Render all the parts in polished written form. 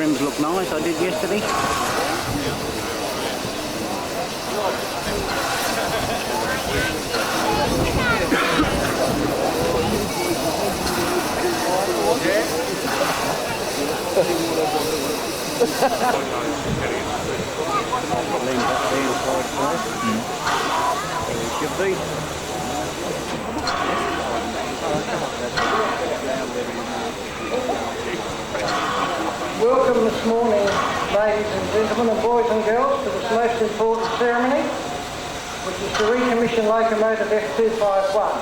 rims look nice, I did yesterday. Should be. Welcome this morning, ladies and gentlemen, and boys and girls, to this most important ceremony, which is to recommission locomotive F251.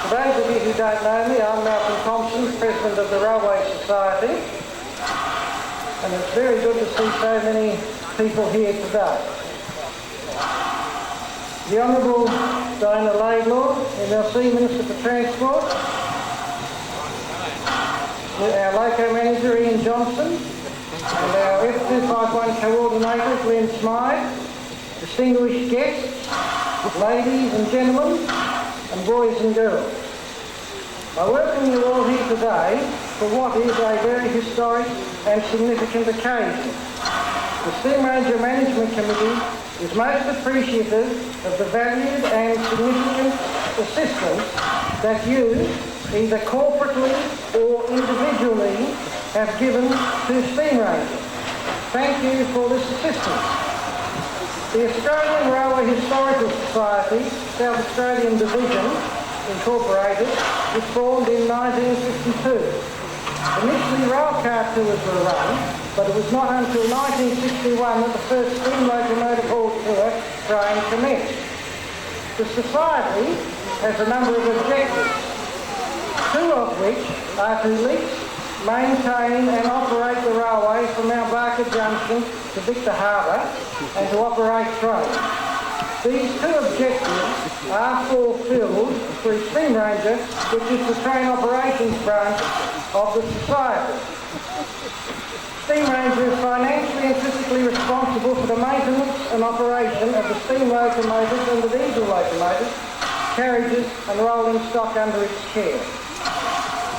For those of you who don't know me, I'm Thompson, President of the Railway Society, and it's very good to see so many people here today. The Honourable Diana Laidlaw, MLC Minister for Transport, our Loco Manager Ian Johnston, and our F251 Coordinator Glenn Smythe, distinguished guests, ladies and gentlemen, and boys and girls. I welcome you all here today for what is a very historic and significant occasion. The SteamRanger Management Committee is most appreciative of the valued and significant assistance that you, either corporately or individually, have given to SteamRanger. Thank you for this assistance. The Australian Railway Historical Society, South Australian Division, Incorporated, was formed in 1952. Initially rail car tours were run, but it was not until 1961 that the first steam locomotive haul tour train commenced. The Society has a number of objectives, two of which are to lease, maintain and operate the railway from Mount Barker Junction to Victor Harbour and to operate trains. These two objectives are fulfilled through SteamRanger, which is the train operations branch of the Society. SteamRanger is financially and physically responsible for the maintenance and operation of the steam locomotives and the diesel locomotives, carriages and rolling stock under its care.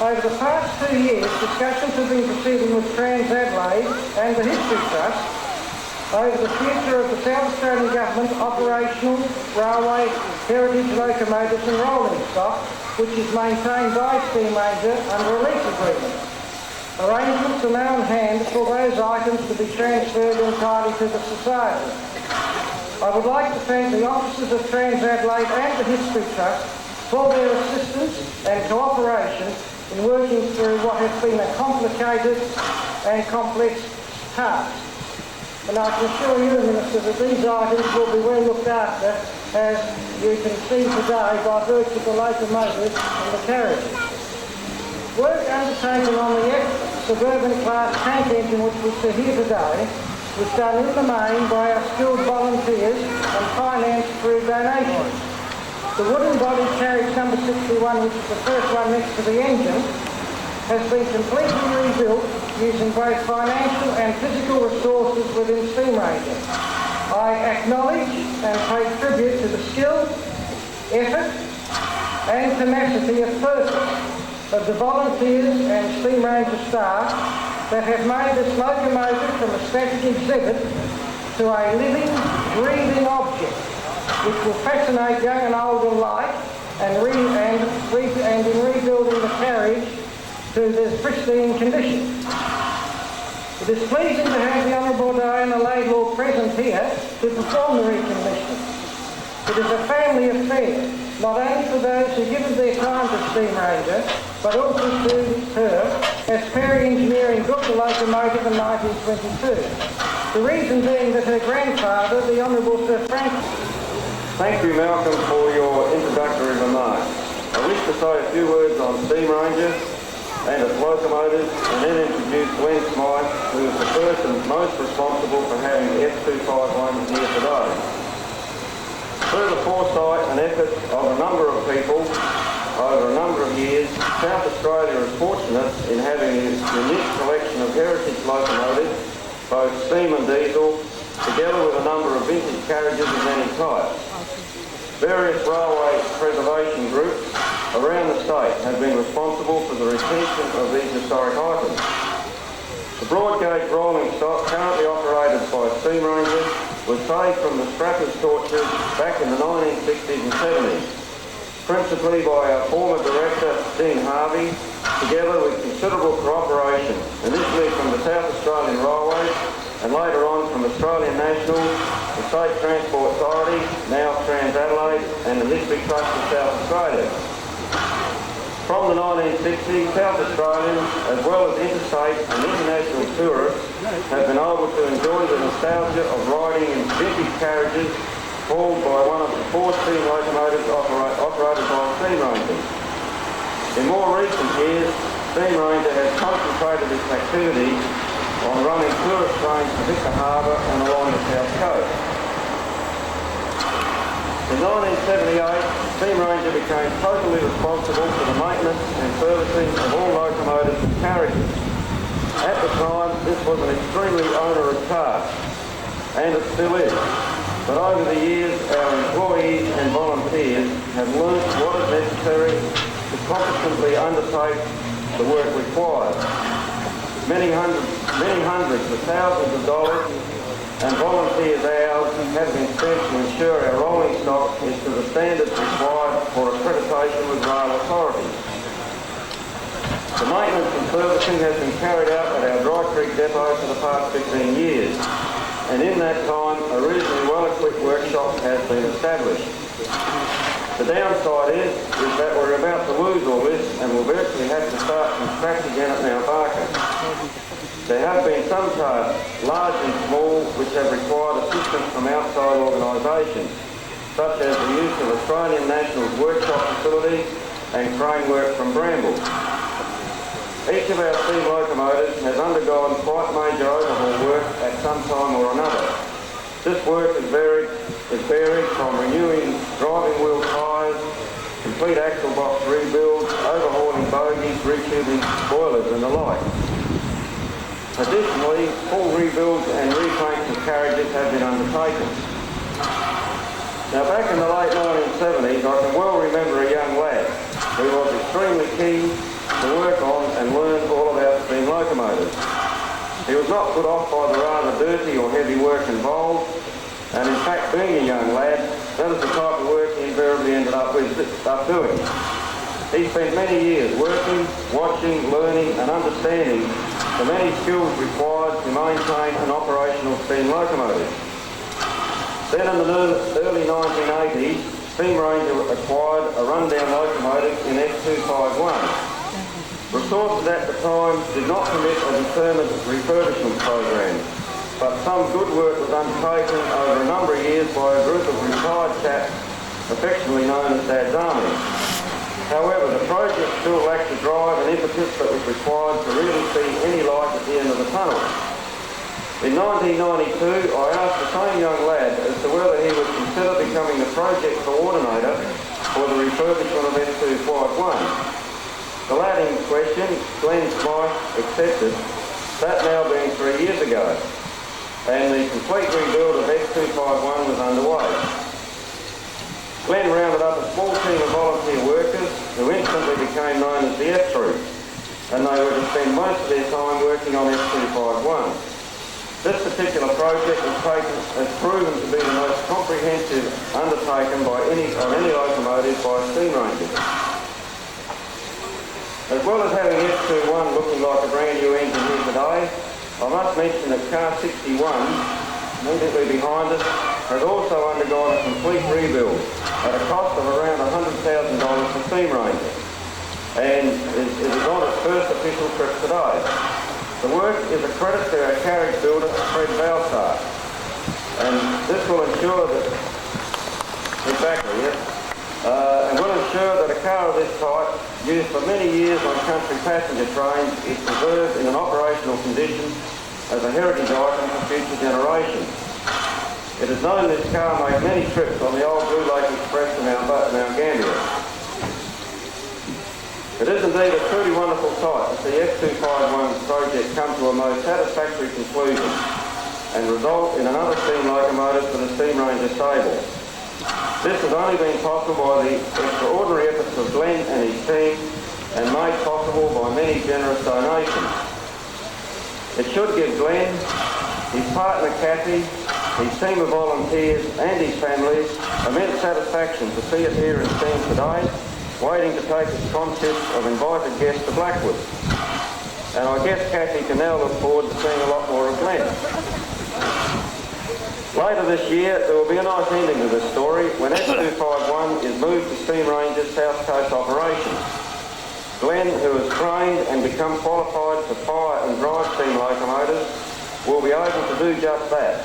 Over the past 2 years, discussions have been proceeding with Trans-Adelaide and the History Trust over the future of the South Australian Government operational railway heritage locomotives and rolling stock, which is maintained by SteamRanger under a lease agreement. Arrangements are now in hand for those items to be transferred entirely to the Society. I would like to thank the officers of Trans-Adelaide and the History Trust for their assistance and cooperation in working through what has been a complicated and complex task. And I can assure you, Minister, that these items will be well looked after, as you can see today, by virtue of the locomotives and the carriages. Work undertaken on the F suburban class tank engine, which we see here today, was done in the main by our skilled volunteers and financed through donations. The wooden body carriage number 61, which is the first one next to the engine, has been completely rebuilt using both financial and physical resources within SteamRanger. I acknowledge and pay tribute to the skill, effort and tenacity of purpose of the volunteers and SteamRanger staff that have made this locomotive from a static exhibit to a living, breathing object which will fascinate young and old alike, and in rebuilding the carriage to this pristine condition. It is pleasing to have the Honourable Diana Laidlaw present here to perform the recommissioning. It is a family affair, not only for those who give their time to SteamRanger, but also to her, as Perry Engineering built the locomotive in 1922. The reason being that her grandfather, the Honourable Sir Francis... Thank you, Malcolm, for your introductory remarks. I wish to say a few words on SteamRanger and its locomotives, and then introduce Glenn Smythe, who is the person most responsible for having F251 here today. Through the foresight and efforts of a number of people over a number of years, South Australia is fortunate in having a unique collection of heritage locomotives, both steam and diesel, together with a number of vintage carriages of many types. Various railway preservation groups around the state have been responsible for the retention of these historic items. The broad gauge rolling stock currently operated by SteamRanger was saved from the scrappers' tortures back in the 1960s and 70s, principally by our former director, Dean Harvey, together with considerable cooperation, initially from the South Australian Railways and later on from Australian National, the State Transport Authority, now Trans-Adelaide, and the History Trust of South Australia. From the 1960s, South Australians, as well as interstate and international tourists, have been able to enjoy the nostalgia of riding in vintage carriages pulled by one of the 4 steam locomotives operated by SteamRanger. In more recent years, SteamRanger has concentrated its activity on running tourist trains to Victor Harbour and along the south coast. In 1978, SteamRanger became totally responsible for the maintenance and servicing of all locomotives and carriages. At the time, this was an extremely onerous task, and it still is. But over the years, our employees and volunteers have learnt what is necessary to competently undertake the work required. Many hundreds of thousands of dollars and volunteers' hours have been spent to ensure our rolling stock is to the standards required for accreditation with rail authorities. The maintenance and servicing has been carried out at our Dry Creek depot for the past 15 years, and in that time a reasonably well-equipped workshop has been established. The downside is that we're about to lose all this and we'll virtually have to start from scratch again at Mount Barker. There have been some tasks, large and small, which have required assistance from outside organisations, such as the use of Australian National's workshop facilities and crane work from Bramble. Each of our steam locomotives has undergone quite major overhaul work at some time or another. This work is varied from renewing driving wheel tyres, complete axle box rebuilds, overhauling bogies, retubing boilers and the like. Additionally, full rebuilds and repaints of carriages have been undertaken. Now back in the late 1970s, I can well remember a young lad who was extremely keen to work on and learn all about steam locomotives. He was not put off by the rather dirty or heavy work involved, and in fact, being a young lad, that is the type of work he invariably ended up doing. He spent many years working, watching, learning and understanding the many skills required to maintain an operational steam locomotive. Then in the early 1980s, SteamRanger acquired a rundown locomotive in F251. Resources at the time did not permit a determined refurbishment program, but some good work was undertaken over a number of years by a group of retired chaps affectionately known as Dad's Army. However, the project still lacked the drive and impetus that was required to really see any light at the end of the tunnel. In 1992, I asked the same young lad as to whether he would consider becoming the project coordinator for the refurbishment of F251. The lad in question, Glenn Smythe, accepted, that now being 3 years ago, and the complete rebuild of F251 was underway. Glenn rounded up a small team of volunteer workers who instantly became known as the F Troop, and they were to spend most of their time working on F251. This particular project has proven to be the most comprehensive undertaken on any locomotive by SteamRanger. As well as having F21 looking like a brand new engine here today, I must mention that car 61, immediately behind us, has also undergone a complete rebuild at a cost of around $100,000 for SteamRanger, and is on its first official trip today. The work is a credit to our carriage builder, Fred Balsar, and this will ensure that, and will ensure that a car of this type, used for many years on country passenger trains, is preserved in an operational condition as a heritage item for future generations. It is known this car made many trips on the old Blue Lake Express to Mount Gambier. It is indeed a truly wonderful sight to see F251 project come to a most satisfactory conclusion and result in another steam locomotive for the SteamRanger stable. This has only been possible by the extraordinary efforts of Glenn and his team and made possible by many generous donations. It should give Glenn, his partner Kathy, his team of volunteers and his families immense satisfaction to see it here in Steam today, waiting to take its contest of invited guests to Blackwood. And I guess Kathy can now look forward to seeing a lot more of Glenn. Later this year, there will be a nice ending to this story when F251 is moved to SteamRanger's South Coast operations. Glenn, who has trained and become qualified to fire and drive steam locomotives, will be able to do just that,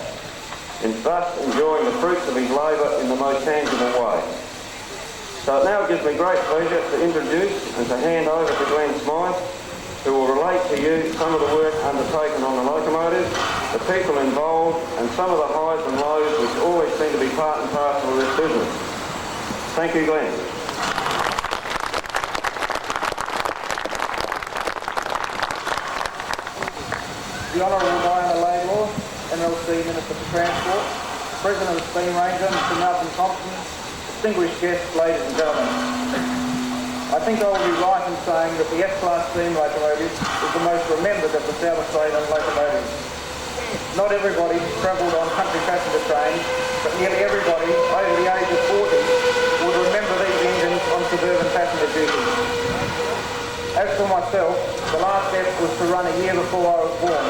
and thus enjoying the fruits of his labour in the most tangible way. So it now gives me great pleasure to introduce and to hand over to Glenn Smythe, who will relate to you some of the work undertaken on the locomotive, the people involved, and some of the highs and lows which always seem to be part and parcel of this business. Thank you, Glenn. The Honourable Diana Laidlaw, MLC Minister for Transport, President of SteamRanger, Mr. Malcolm Thompson, distinguished guests, ladies and gentlemen. I think I will be right in saying that the F-Class steam locomotive is the most remembered of the South Australian locomotives. Not everybody travelled on country passenger trains, but nearly everybody over the age of 40 would remember these engines on suburban passenger duties. As for myself, the last F was to run a year before I was born,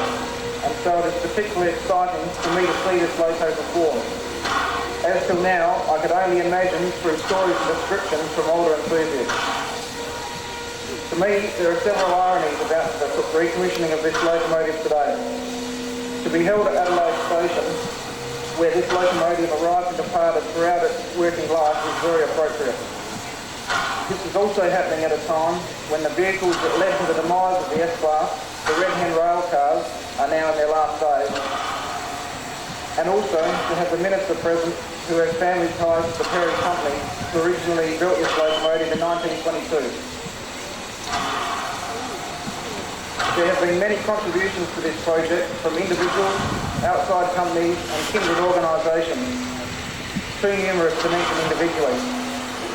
and so it is particularly exciting for me to see this loco perform. As till now, I could only imagine through stories and descriptions from older enthusiasts. To me, there are several ironies about the recommissioning of this locomotive today. To be held at Adelaide Station, where this locomotive arrived and departed throughout its working life, is very appropriate. This is also happening at a time when the vehicles that led to the demise of the S-Class, the Red Hen rail cars, are now in their last days. And also to have the Minister present, who has family ties to the Perry Company, who originally built this locomotive in 1922. There have been many contributions to this project from individuals, outside companies and kindred organisations, too numerous to mention individually.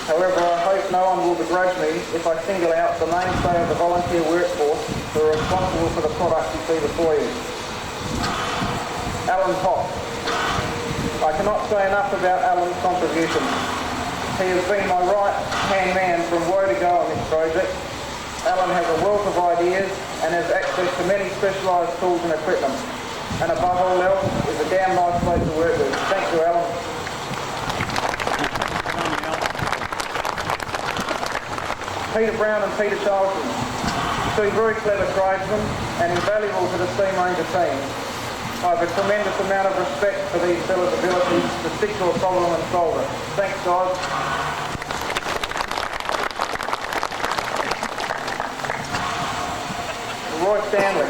However, I hope no one will begrudge me if I single out the mainstay of the volunteer workforce who are responsible for the product you see before you. Alan Hock. I cannot say enough about Alan's contribution. He has been my right-hand man from woe to go on this project. Alan has a wealth of ideas and has access to many specialised tools and equipment. And above all else, is a damn nice place to work with. Thank you, Alan. Peter Brown and Peter Charlton, two very clever tradesmen and invaluable to the SteamRanger team. I have a tremendous amount of respect for these fellas' abilities to stick to a problem and solve it. Thanks, guys. Roy Stanley.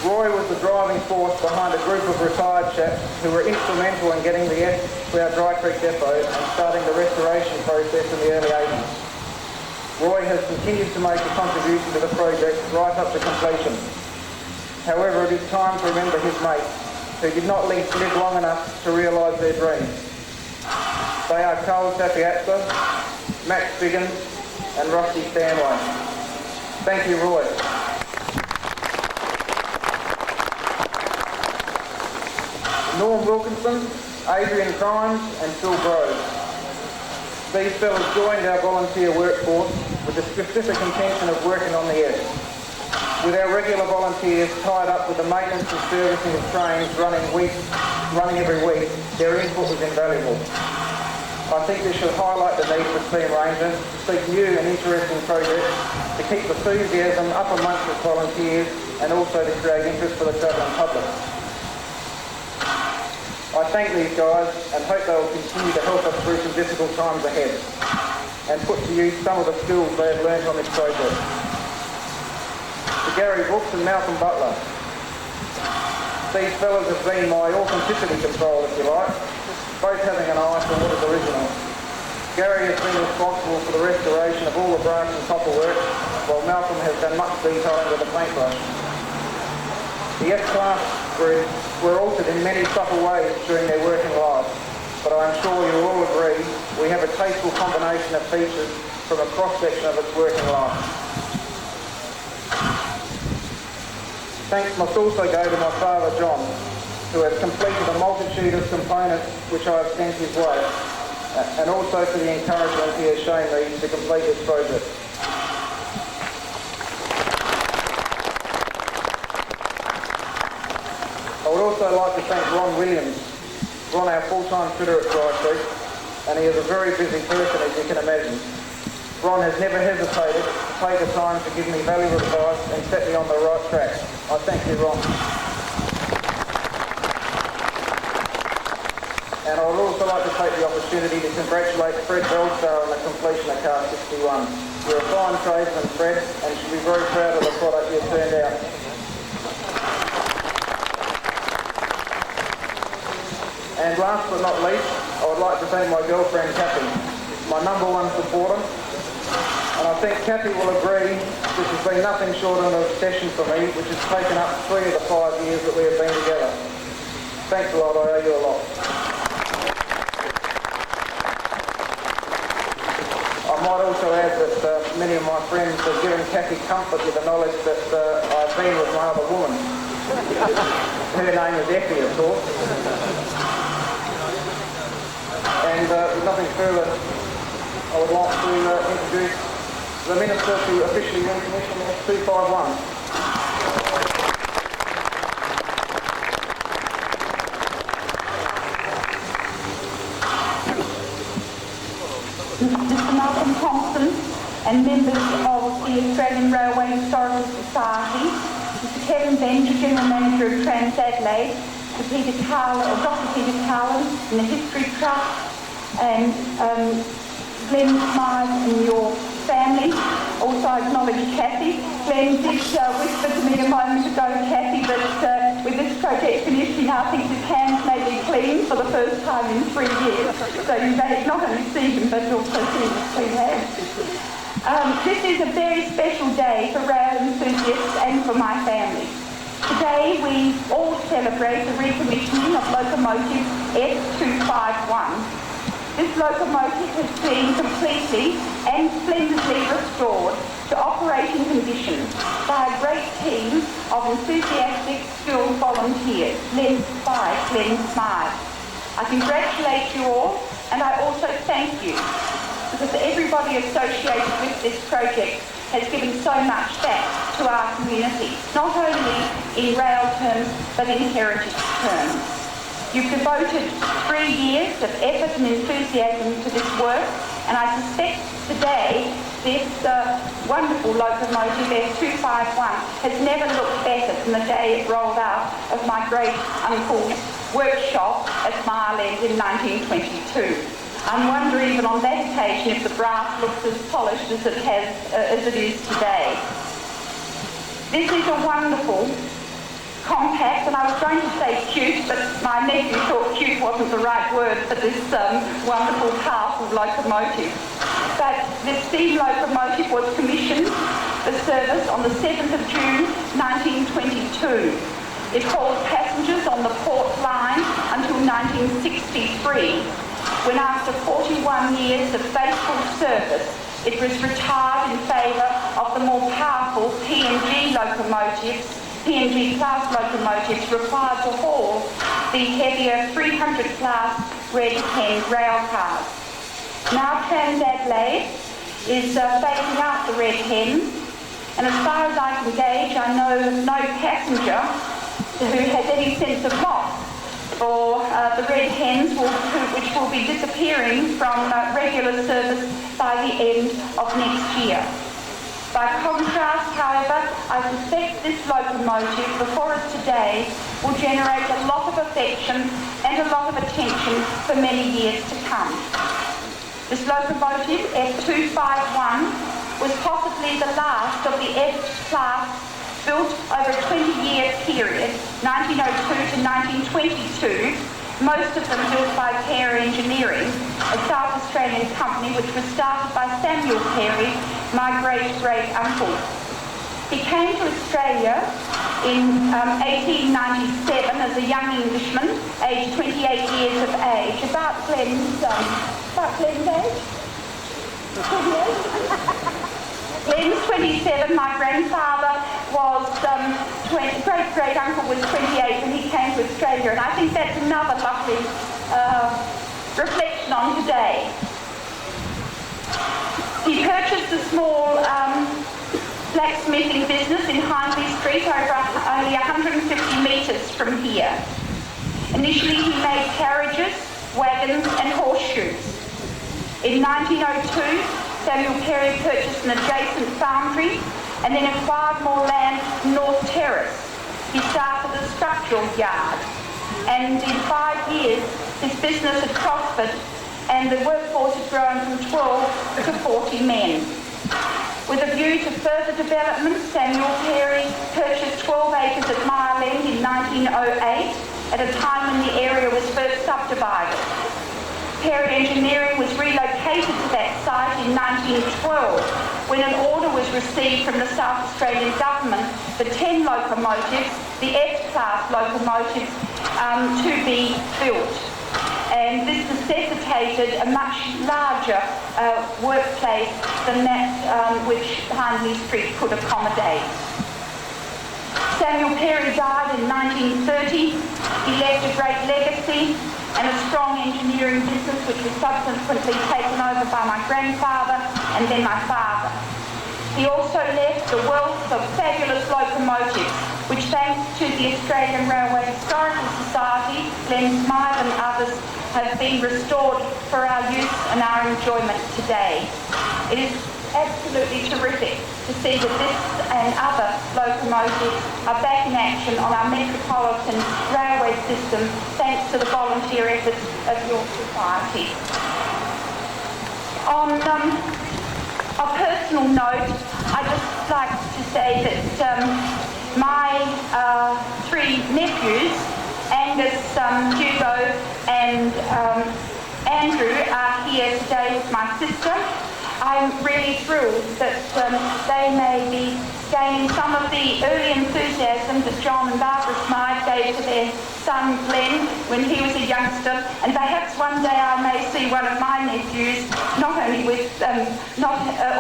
Roy was the driving force behind a group of retired chaps who were instrumental in getting the F to our Dry Creek depot and starting the restoration process in the early 80s. Roy has continued to make a contribution to the project right up to completion. However, it is time to remember his mates, who did not live long enough to realise their dreams. They are Carl Sapiazza, Max Biggins and Rusty Stanway. Thank you, Roy. Norm Wilkinson, Adrian Crimes and Phil Groves. These fellas joined our volunteer workforce with the specific intention of working on the S. With our regular volunteers tied up with the maintenance and servicing of trains running every week, their input was invaluable. I think this should highlight the need for SteamRanger to seek new and interesting projects to keep enthusiasm up amongst its volunteers and also to create interest for the travelling public. I thank these guys and hope they will continue to help us through some difficult times ahead and put to use some of the skills they have learned on this project. To Gary Brooks and Malcolm Butler. These fellas have been my authenticity control, if you like, both having an eye for what is original. Gary has been responsible for the restoration of all the brass and copper work, while Malcolm has done much detailing with the paintbrush. The F-Class were altered in many subtle ways during their working lives, but I am sure you will all agree we have a tasteful combination of features from a cross-section of its working life. Thanks must also go to my father John, who has completed a multitude of components which I have sent his way, and also for the encouragement he has shown me to complete this project. I would also like to thank Ron Williams. Ron, our full-time fitter at Dry Creek, and he is a very busy person, as you can imagine. Ron has never hesitated to take the time to give me valuable advice and set me on the right track. I thank you, Ron. And I would also like to take the opportunity to congratulate Fred Bellstar on the completion of Car 61. You're a fine tradesman, Fred, and should be very proud of the product you've turned out. And last but not least, I would like to thank my girlfriend, Kathy, my number one supporter. And I think Kathy will agree this has been nothing short of an obsession for me, which has taken up 3 of the 5 years that we have been together. Thanks a lot, I owe you a lot. I might also add that many of my friends have given Kathy comfort with the knowledge that I've been with my other woman. Her name is Effie, of course. And with nothing further, I would like to introduce the Minister to officially recommission F251. Mr. Malcolm Thompson and members of the Australian Railway Historical Society, Mr. Kevin Manger, General Manager of Trans Adelaide, Dr. Peter Carlin in the History Trust, and Glenn Smythe and your family. Also I acknowledge Kathy. Glenn did whisper to me a moment ago, Kathy, that with this project finished, he now thinks his hands may be clean for the first time in 3 years. So you may not only see him, but also see his clean hands. This is a very special day for rail enthusiasts and for my family. Today we all celebrate the recommissioning of locomotive F251. This locomotive has been completely and splendidly restored to operating condition by a great team of enthusiastic, skilled volunteers led by Glenn Smythe. I congratulate you all, and I also thank you, because everybody associated with this project has given so much back to our community, not only in rail terms, but in heritage terms. You've devoted 3 years of effort and enthusiasm to this work, and I suspect today this wonderful locomotive F251 has never looked better than the day it rolled out of my great uncle's workshop at Mile End in 1922. I wonder even on that occasion if the brass looks as polished as it is today. This is a wonderful, compact, and I was going to say cute, but my nephew thought cute wasn't the right word for this wonderful, powerful locomotive. But this steam locomotive was commissioned for service on the 7th of June 1922. It hauled passengers on the Port Line until 1963, when after 41 years of faithful service, it was retired in favour of the more powerful PNG locomotives, PNG class locomotives required to haul the heavier 300 class red hen rail cars. Now Trans Adelaide is phasing out the red hen, and as far as I can gauge, I know of no passenger who has any sense of loss for the red hens which will be disappearing from regular service by the end of next year. By contrast, however, I suspect this locomotive before us today will generate a lot of affection and a lot of attention for many years to come. This locomotive, F251, was possibly the last of the F-class built over a 20-year period, 1902 to 1922, most of them built by Care Engineering, a South Australian company which was started by Samuel Carey, my great-great-uncle. He came to Australia in 1897 as a young Englishman, aged 28 years of age, about Glenn's age? 28? Glenn's 27, my grandfather was, great-great-uncle was 28 when he came to Australia, and I think that's another lovely reflection on today. He purchased a small blacksmithing business in Hindley Street, only 150 metres from here. Initially he made carriages, wagons and horseshoes. In 1902, Samuel Perry purchased an adjacent foundry and then acquired more land in North Terrace. He started a structural yard, and in 5 years his business had prospered and the workforce had grown from 12 to 40 men. With a view to further development, Samuel Perry purchased 12 acres at Mile End in 1908, at a time when the area was first subdivided. Perry Engineering was relocated to that site in 1912, when an order was received from the South Australian government for 10 locomotives, the F-class locomotives, to be built. And this necessitated a much larger workplace than that which Hindley Street could accommodate. Samuel Perry died in 1930. He left a great legacy and a strong engineering business which was subsequently taken over by my grandfather and then my father. He also left a wealth of fabulous locomotives, which thanks to the Australian Railway Historical Society, Glenn Smythe and others, have been restored for our use and our enjoyment today. It is absolutely terrific to see that this and other locomotives are back in action on our metropolitan railway system thanks to the volunteer efforts of your society. On a personal note, I'd just like to say that my 3 nephews, Angus, Hugo and Andrew, are here today with my sister. I'm really thrilled that they may be gaining some of the early enthusiasm that John and Barbara Smythe gave to their son Glenn when he was a youngster, and perhaps one day I may see one of my nephews not only with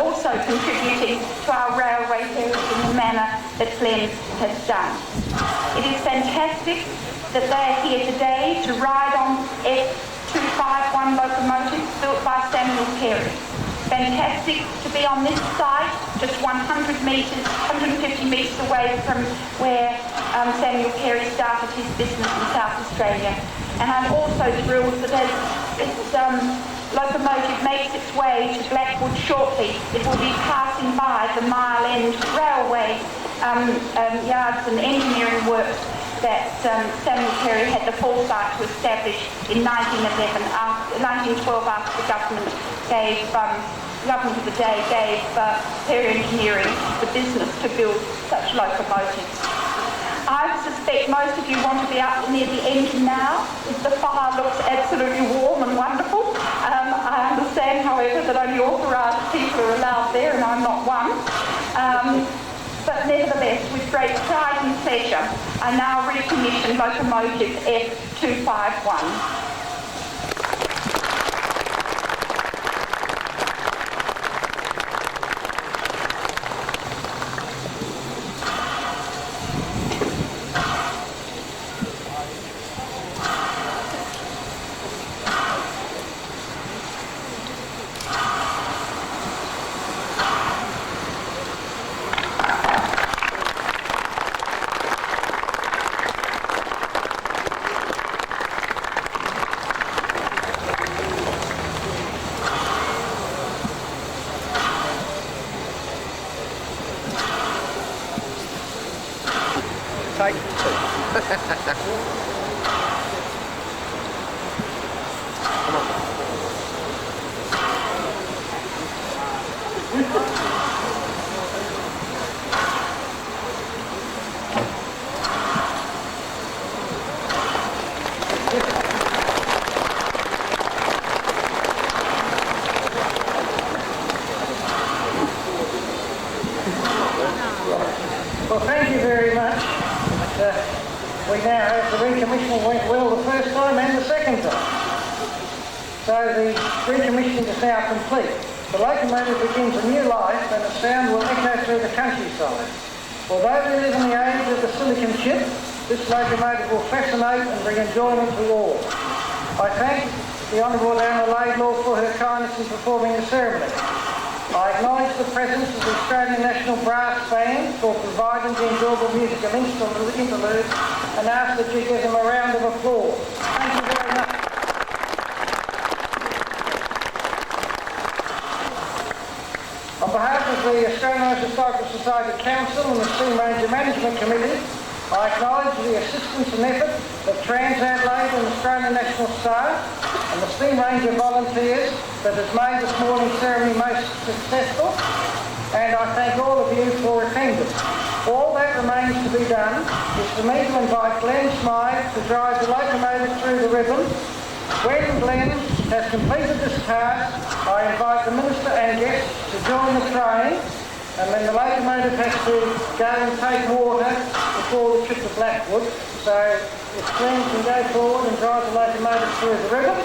also contributing to our railway heritage in the manner that Glenn has done. It is fantastic that they are here today to ride on F251 locomotives built by Samuel Perry. Fantastic to be on this site, just 150 metres away from where Samuel Perry started his business in South Australia. And I'm also thrilled that as this locomotive makes its way to Blackwood shortly, it will be passing by the Mile End Railway yards and engineering works that Samuel Perry had the foresight to establish in 1912 after the government of the day gave Perry Engineering the business to build such locomotives. I suspect most of you want to be up near the engine now. The fire looks absolutely warm and wonderful. I understand, however, that only authorised people are allowed there, and I'm not one. But nevertheless, with great pride and pleasure, I now recommission locomotive F251. Take 2. Well, thank you very much. We now have the recommissioning went well the first time and the second time. So the recommissioning is now complete. The locomotive begins a new life and the sound will echo through the countryside. Although we live in the age of the silicon chip, this locomotive will fascinate and bring enjoyment to all. I thank the Honourable Laidlaw for her kindness in performing the ceremony. I acknowledge the presence of the Australian National Brass Band for providing the enjoyable musical interlude and ask that you give them a round of applause. Thank you very much. On behalf of the Australian Historical Society Council and the SteamRanger Management Committee, I acknowledge the assistance and effort of Trans-Adelaide and Australian National Staff and the SteamRanger volunteers that has made this morning's ceremony most successful, and I thank all of you for attending. All that remains to be done is for me to invite Glenn Smythe to drive the locomotive through the ribbon. When Glenn has completed this task, I invite the Minister and guests to join the train, and then the locomotive has to go and take water before the trip to Blackwood. So if Glenn can go forward and drive the locomotive through the ribbon,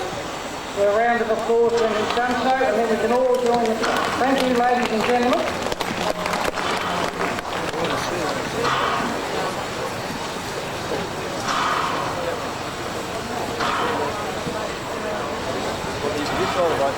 with a round of applause when he's done so, and then we can all join the... Thank you, ladies and gentlemen. It's all right,